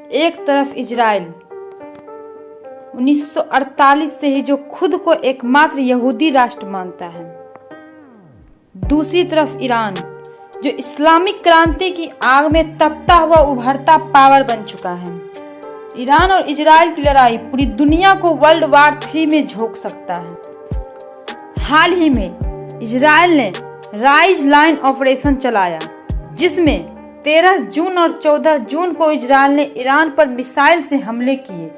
एक तरफ इजराइल 1948 से ही जो खुद को एकमात्र यहूदी राष्ट्र मानता है, दूसरी तरफ ईरान जो इस्लामिक क्रांति की आग में तपता हुआ उभरता पावर बन चुका है। ईरान और इजराइल की लड़ाई पूरी दुनिया को वर्ल्ड वार 3 में झोंक सकता है। हाल ही में इजराइल ने राइज लाइन ऑपरेशन चलाया, जिसमें 13 जून और 14 जून को इजराइल ने ईरान पर मिसाइल से हमले किए।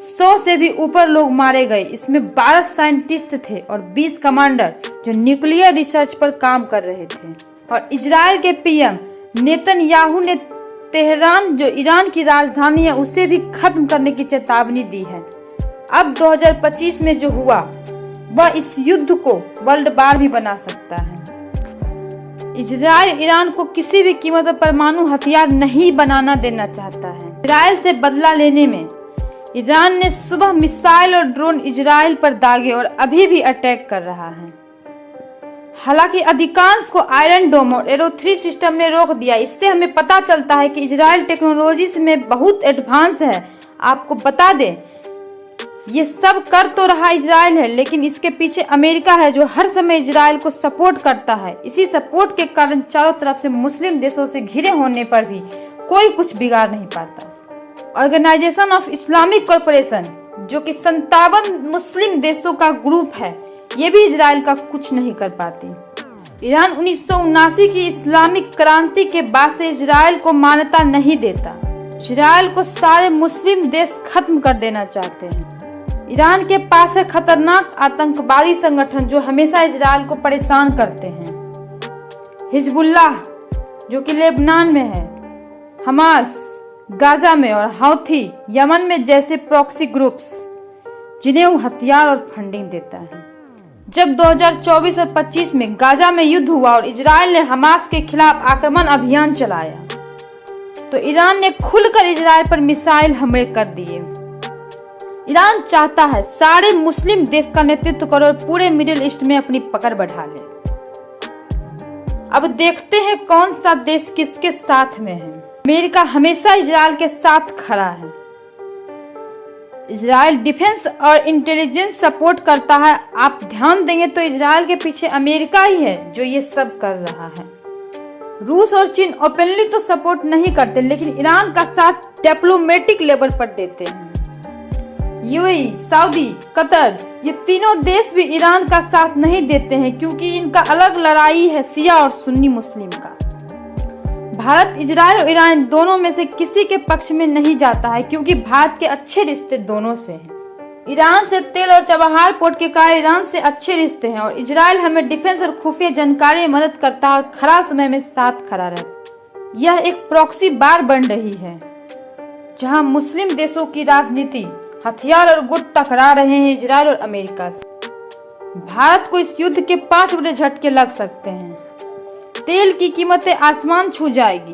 100 से भी ऊपर लोग मारे गए। इसमें 12 साइंटिस्ट थे और 20 कमांडर जो न्यूक्लियर रिसर्च पर काम कर रहे थे। और इजराइल के पीएम नेतन्याहू ने तेहरान जो ईरान की राजधानी है उसे भी खत्म करने की चेतावनी दी है। अब 2025 में जो हुआ वह इस युद्ध को वर्ल्ड वार भी बना सकता है। इजराइल ईरान को किसी भी कीमत पर परमाणु हथियार नहीं बनाना देना चाहता है। इजराइल से बदला लेने में ईरान ने सुबह मिसाइल और ड्रोन इजराइल पर दागे और अभी भी अटैक कर रहा है। हालांकि अधिकांश को आयरन डोम और एरो 3 सिस्टम ने रोक दिया। इससे हमें पता चलता है कि इजराइल टेक्नोलॉजी में बहुत एडवांस है। आपको बता दें, ये सब कर तो रहा इजराइल है, लेकिन इसके पीछे अमेरिका है जो हर समय इजराइल को सपोर्ट करता है। इसी सपोर्ट के कारण चारों तरफ से मुस्लिम देशों से घिरे होने पर भी कोई कुछ बिगाड़ नहीं पाता। ऑर्गेनाइजेशन ऑफ इस्लामिक कॉरपोरेशन जो कि 57 मुस्लिम देशों का ग्रुप है, ये भी इजराइल का कुछ नहीं कर पाती। ईरान 1979 की इस्लामिक क्रांति के बाद से इजराइल को मान्यता नहीं देता। इजराइल को सारे मुस्लिम देश खत्म कर देना चाहते हैं। ईरान के पास है खतरनाक आतंकवादी संगठन जो हमेशा इजराइल को परेशान करते हैं। हिजबुल्लाह जो कि लेबनान में है, हमास गाजा में और हौथी यमन में जैसे प्रॉक्सी ग्रुप्स जिन्हें वो हथियार और फंडिंग देता है। जब 2024 और 25 में गाजा में युद्ध हुआ और इजराइल ने हमास के खिलाफ आक्रमण अभियान चलाया, तो ईरान ने खुलकर इजराइल पर मिसाइल हमले कर दिए। ईरान चाहता है सारे मुस्लिम देश का नेतृत्व करे और पूरे मिडिल ईस्ट में अपनी पकड़ बढ़ा ले। अब देखते हैं कौन सा देश किसके साथ में है। अमेरिका हमेशा इजराइल के साथ खड़ा है। इजराइल डिफेंस और इंटेलिजेंस सपोर्ट करता है। आप ध्यान देंगे तो इजराइल के पीछे अमेरिका ही है जो ये सब कर रहा है। रूस और चीन ओपनली तो सपोर्ट नहीं करते, लेकिन ईरान का साथ डिप्लोमेटिक लेवल पर देते हैं। यूएई, सऊदी, कतर, ये तीनों देश भी ईरान का साथ नहीं देते हैं क्योंकि इनका अलग लड़ाई है शिया और सुन्नी मुस्लिम का। भारत इजराइल और ईरान दोनों में से किसी के पक्ष में नहीं जाता है क्योंकि भारत के अच्छे रिश्ते दोनों से हैं। ईरान से तेल और चबहार पोर्ट के कारण ईरान से अच्छे रिश्ते हैं और इजराइल हमें डिफेंस और खुफिया जानकारी में मदद करता है और खराब समय में साथ खड़ा रहता है। यह एक प्रॉक्सी वार बन रही है जहां मुस्लिम देशों की राजनीति, हथियार और गुट टकरा रहे हैं इजराइल और अमेरिका से। भारत को इस युद्ध के 5 बड़े झटके लग सकते हैं। तेल की कीमतें आसमान छू जाएगी।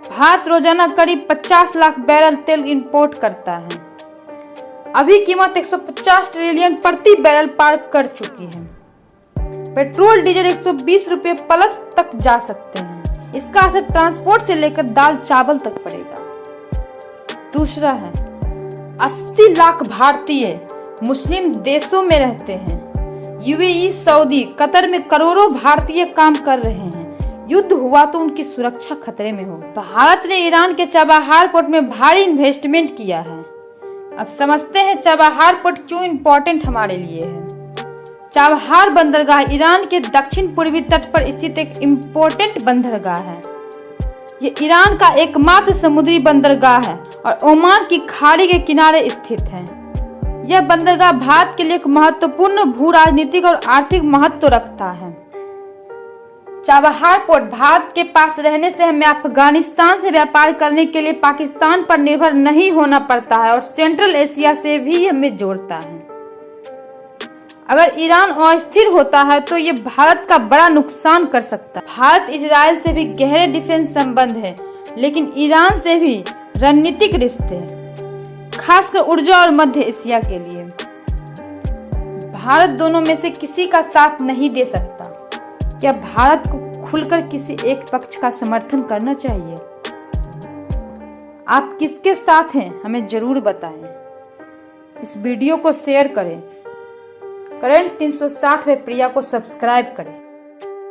भारत रोजाना करीब 50 लाख बैरल तेल इंपोर्ट करता है। अभी कीमत 150 ट्रिलियन प्रति बैरल पार कर चुकी है। पेट्रोल डीजल 120 रुपए प्लस तक जा सकते हैं। इसका असर ट्रांसपोर्ट से लेकर दाल चावल तक पड़ेगा। दूसरा है 80 लाख भारतीय मुस्लिम देशों में रहते हैं। यूएई, सऊदी, कतर में करोड़ों भारतीय काम कर रहे हैं। युद्ध हुआ तो उनकी सुरक्षा खतरे में हो। भारत ने ईरान के चबहार पोर्ट में भारी इन्वेस्टमेंट किया है। अब समझते हैं चबहार पोर्ट क्यों इम्पोर्टेंट हमारे लिए है। चबहार बंदरगाह ईरान के दक्षिण पूर्वी तट पर स्थित एक इम्पोर्टेंट बंदरगाह है। ये ईरान का एकमात्र समुद्री बंदरगाह है और ओमान की खाड़ी के किनारे स्थित है। यह बंदरगाह भारत के लिए एक महत्वपूर्ण भू राजनीतिक और आर्थिक महत्व रखता है। चाबहार पोर्ट भारत के पास रहने से हमें अफगानिस्तान से व्यापार करने के लिए पाकिस्तान पर निर्भर नहीं होना पड़ता है और सेंट्रल एशिया से भी हमें जोड़ता है। अगर ईरान अस्थिर होता है तो ये भारत का बड़ा नुकसान कर सकता है। भारत इजराइल से भी गहरे डिफेंस संबंध है, लेकिन ईरान से भी रणनीतिक रिश्ते हैं, खासकर ऊर्जा और मध्य एशिया के लिए। भारत दोनों में से किसी का साथ नहीं दे सकता। क्या भारत को खुलकर किसी एक पक्ष का समर्थन करना चाहिए? आप किसके साथ हैं हमें जरूर बताएं। इस वीडियो को शेयर करें। करंट 360 में प्रिया को सब्सक्राइब करें।